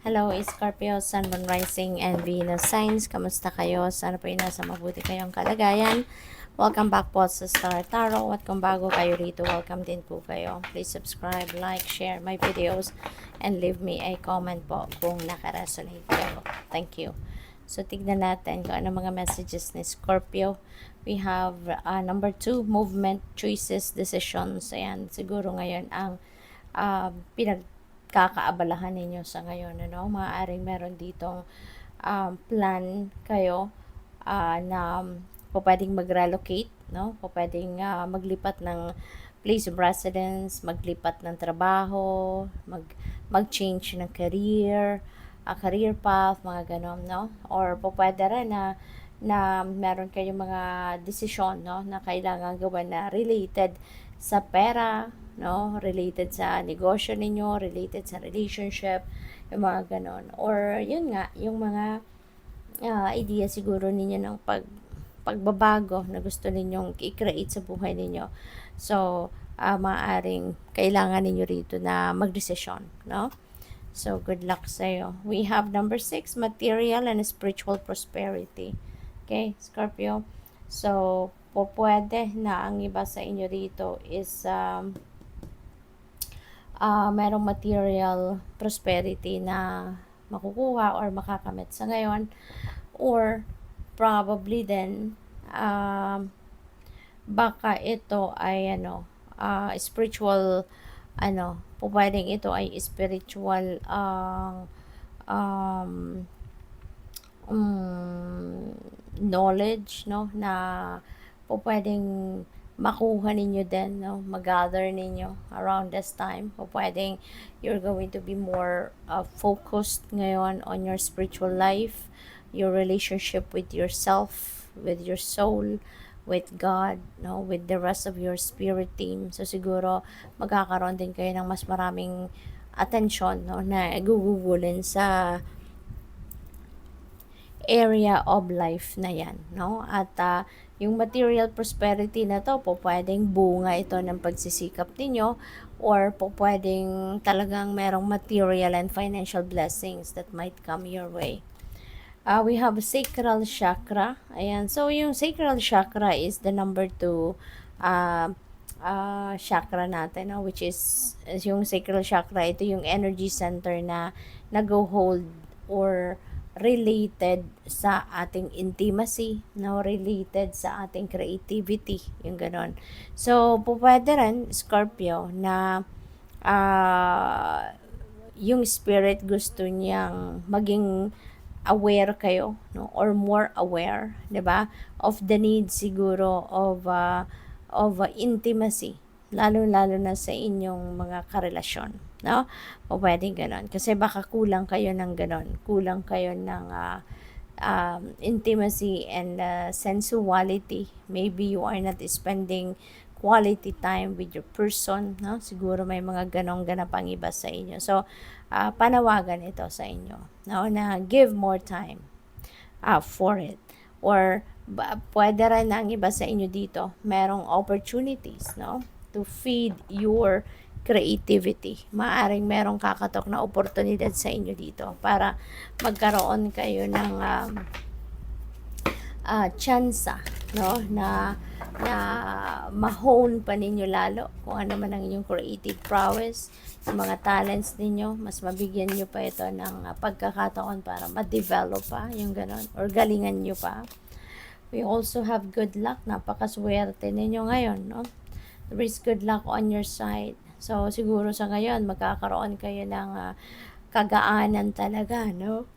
Hello, Scorpio, Sun, Moon, Rising, and Venus signs. Kamusta kayo? Sana po ay nasa mabuti kayong kalagayan. Welcome back po sa Star Tarot. At kung bago kayo rito, welcome din po kayo. Please subscribe, like, share my videos, and leave me a comment po kung nakaresonate kayo. Thank you. So, tignan natin kung ano mga messages ni Scorpio. We have number 2, movement, choices, decisions. Ayan, siguro ngayon ang pinagkakaabalahan ninyo sa ngayon, ano? Maaaring meron ditong plan kayo na pwedeng mag-relocate, no? Pwedeng maglipat ng place of residence, maglipat ng trabaho, mag-change ng career path, mga ganon, no? Or pwede rin na meron kayong mga desisyon, no, na kailangan gawin na related sa pera, no, related sa negosyo ninyo, related sa relationship, yung mga ganon. Or yun nga, yung mga idea siguro ninyo ng pagbabago na gusto ninyong i-create sa buhay ninyo. So, maaaring kailangan ninyo rito na magdesisyon, no? So, good luck sa'yo. We have number 6, material and spiritual prosperity. Okay, Scorpio. So, pwede na ang iba sa inyo rito is merong material prosperity na makukuha or makakamit sa ngayon. Or, probably then, baka ito ay spiritual, pwedeng ito ay spiritual knowledge, no, na pwedeng makuha ninyo din, no, mag-gather ninyo around this time. Pwedeng you're going to be more focused ngayon on your spiritual life, your relationship with yourself, with your soul, with God, no, with the rest of your spirit team. So siguro magkakaroon din kayo ng mas maraming attention, no, na gugugulin sa area of life na yan, no? At yung material prosperity na to, pwedeng bunga ito ng pagsisikap ninyo, or pwedeng talagang merong material and financial blessings that might come your way. We have sacral chakra. Ayan. So, yung sacral chakra is the number 2 chakra natin, no? Which is yung sacral chakra, ito yung energy center na nag-hold or related sa ating intimacy, no, related sa ating creativity, yung ganon. So, pwede rin, Scorpio, na yung spirit gusto niyang maging aware kayo, no, or more aware, 'di ba, of the need siguro of intimacy, lalo na sa inyong mga karelasyon, no? O pwedeng ganon. Kasi baka kulang kayo ng ganon. Kulang kayo ng intimacy and sensuality. Maybe you are not spending quality time with your person, no? Siguro may mga ganong ganapang iba sa inyo. So, panawagan ito sa inyo, no? Na give more time for it. Or, pwede rin ang iba sa inyo dito, merong opportunities, no, to feed your creativity. Maaring merong kakatok na oportunidad sa inyo dito para magkaroon kayo ng tsansa, no, na ma-hone pa ninyo lalo kung ano man ang inyong creative prowess, yung mga talents ninyo, mas mabigyan nyo pa ito ng pagkakataon para ma-develop pa, yung ganon, or galingan nyo pa. We also have good luck. Napakaswerte ninyo ngayon, no? There is good luck on your side. So, siguro sa ngayon, magkakaroon kayo ng kagaanan talaga, no,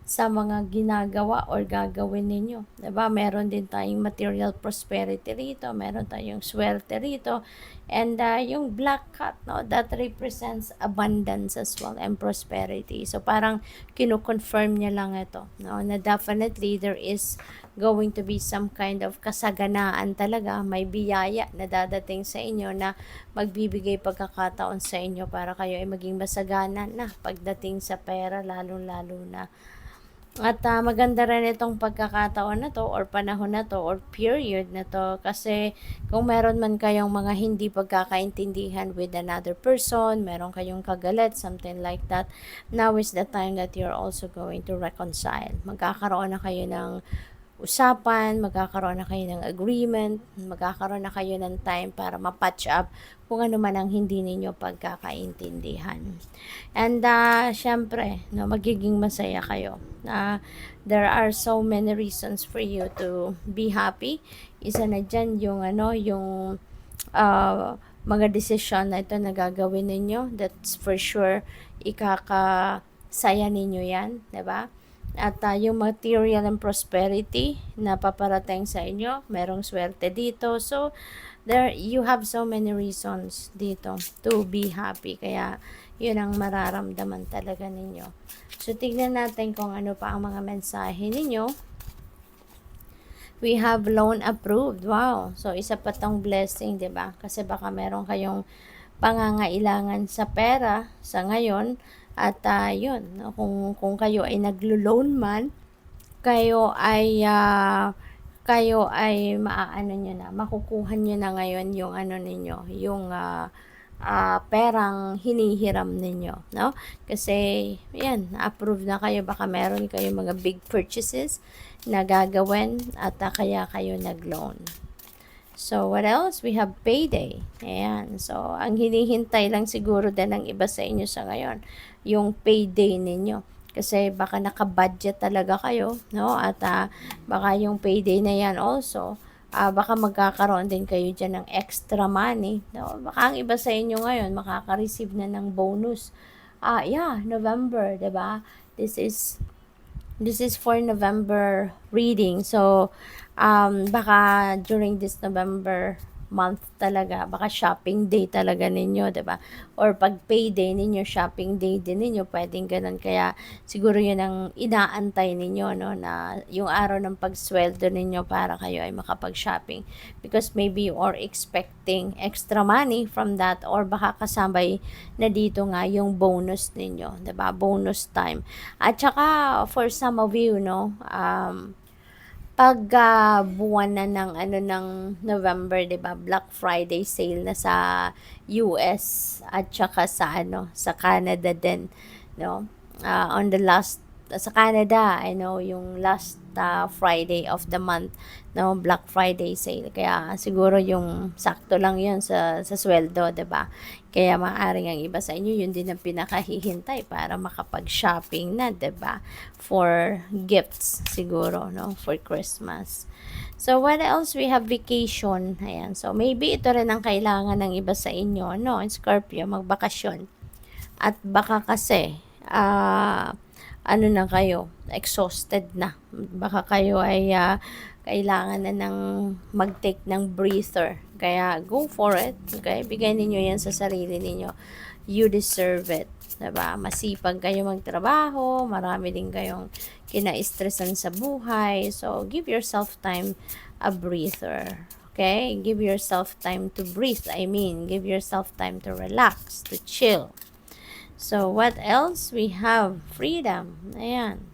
sa mga ginagawa or gagawin ninyo. Diba? Meron din tayong material prosperity rito. Meron tayong swerte rito. And yung black cat, no, that represents abundance as well and prosperity. So, parang kino-confirm niya lang ito, no, na definitely there is going to be some kind of kasaganaan talaga. May biyaya na dadating sa inyo na magbibigay pagkakataon sa inyo para kayo ay maging masagana na pagdating sa pera, lalo na At maganda rin itong pagkakataon na 'to or panahon na 'to or period na 'to kasi kung meron man kayong mga hindi pagkakaintindihan with another person, meron kayong kagalit, something like that, now is the time that you're also going to reconcile. Magkakaroon na kayo ng usapan, magkakaroon na kayo ng agreement, magkakaroon na kayo ng time para ma-patch up kung ano man ang hindi ninyo pagkakaintindihan. And syempre, no, magiging masaya kayo. There are so many reasons for you to be happy. Isa na dyan yung yung mga desisyon na ito na gagawin ninyo. That's for sure ikakasaya ninyo yan, 'di ba? At yung material and prosperity na paparating sa inyo, merong swerte dito. So, there you have so many reasons dito to be happy. Kaya, yun ang mararamdaman talaga ninyo. So, tignan natin kung ano pa ang mga mensahe ninyo. We have loan approved. Wow. So, isa pa tong blessing, 'di ba? Kasi baka meron kayong pangangailangan sa pera sa ngayon at yun, no, kung kayo ay naglo-loan man, kayo ay maaano nyo na, makukuha nyo na ngayon yung ano ninyo, yung perang hinihiram ninyo, no? Kasi, yan, approve na kayo, baka meron kayo mga big purchases na gagawin at kaya kayo nag-loan. So, what else? We have payday. Ayan. So, ang hinihintay lang siguro din ng iba sa inyo sa ngayon, yung payday ninyo. Kasi baka naka-budget talaga kayo, no? At baka yung payday na yan also, baka magkakaroon din kayo dyan ng extra money. No? Baka ang iba sa inyo ngayon, makaka-receive na ng bonus. Yeah, November, 'di ba? This is for November reading. So, baka during this November month talaga, baka shopping day talaga ninyo, 'di ba? Or pag payday ninyo, shopping day din ninyo, pwedeng ganun. Kaya siguro 'yun ang inaantay ninyo, no, na yung araw ng pagsweldo ninyo para kayo ay makapag-shopping. Because maybe you are expecting extra money from that or baka kasabay na dito nga yung bonus ninyo, 'di ba? Bonus time. At saka for some of you, no, pag buwan na ng ng November, 'di ba? Black Friday sale na sa US at saka sa sa Canada din, no? On the last sa Canada, I know yung last Friday of the month, no, Black Friday sale. Kaya siguro yung sakto lang 'yun sa sweldo, 'di ba? Kaya maaaring ang iba sa inyo, yun din ang pinakahihintay para makapag-shopping na, 'di ba? For gifts siguro, no? For Christmas. So, what else? We have vacation. Ayan. So, maybe ito rin ang kailangan ng iba sa inyo, no? In Scorpio, magbakasyon. At baka kasi, na kayo, exhausted na. Baka kayo ay kailangan na ng mag-take ng breather. Kaya go for it. Okay? Bigay ninyo yan sa sarili ninyo. You deserve it. Diba? Masipag kayo magtrabaho, marami din kayong kina-stressan sa buhay. So, give yourself time a breather. Okay? Give yourself time to breathe. I mean, give yourself time to relax, to chill. So, what else? We have freedom. Ayan.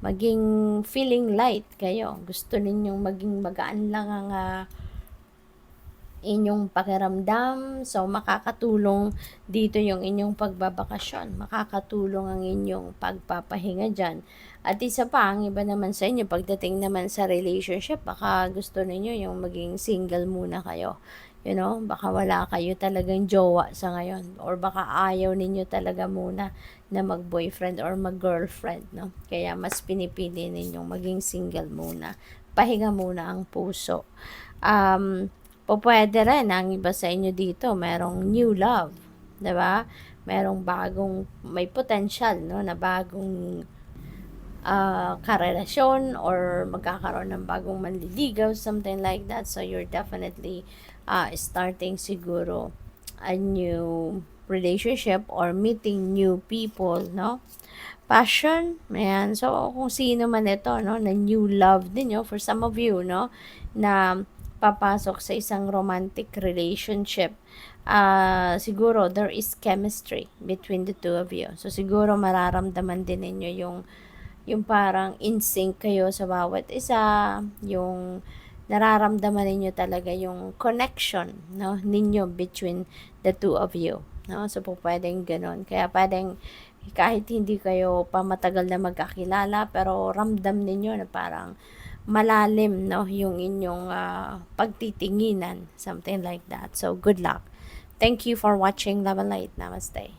Maging feeling light kayo. Gusto ninyong maging magaan lang ang inyong pakiramdam. So, makakatulong dito yung inyong pagbabakasyon. Makakatulong ang inyong pagpapahinga dyan. At isa pa, ang iba naman sa inyo, pagdating naman sa relationship, baka gusto ninyo yung maging single muna kayo. You know, baka wala kayo talagang jowa sa ngayon. Or baka ayaw ninyo talaga muna na mag-boyfriend or mag-girlfriend, no? Kaya mas pinipili ninyong maging single muna. Pahinga muna ang puso. Pwede rin ang iba sa inyo dito, merong new love, 'di ba? Merong bagong may potential, no, na bagong karelasyon or magkakaroon ng bagong manliligaw, something like that. So you're definitely starting siguro a new relationship or meeting new people, no? Passion, ayan. So, kung sino man ito, no, na new love din, no, for some of you, no, na papasok sa isang romantic relationship, siguro there is chemistry between the two of you. So, siguro mararamdaman din ninyo yung parang in sync kayo sa bawat isa, yung nararamdaman ninyo talaga yung connection, no, ninyo between the two of you, no? So, po pwedeng gano'n. Kaya pwedeng kahit hindi kayo pa matagal na magkakilala, pero ramdam ninyo na parang malalim, no, yung inyong pagtitinginan, something like that. So, good luck. Thank you for watching Love and Light. Namaste.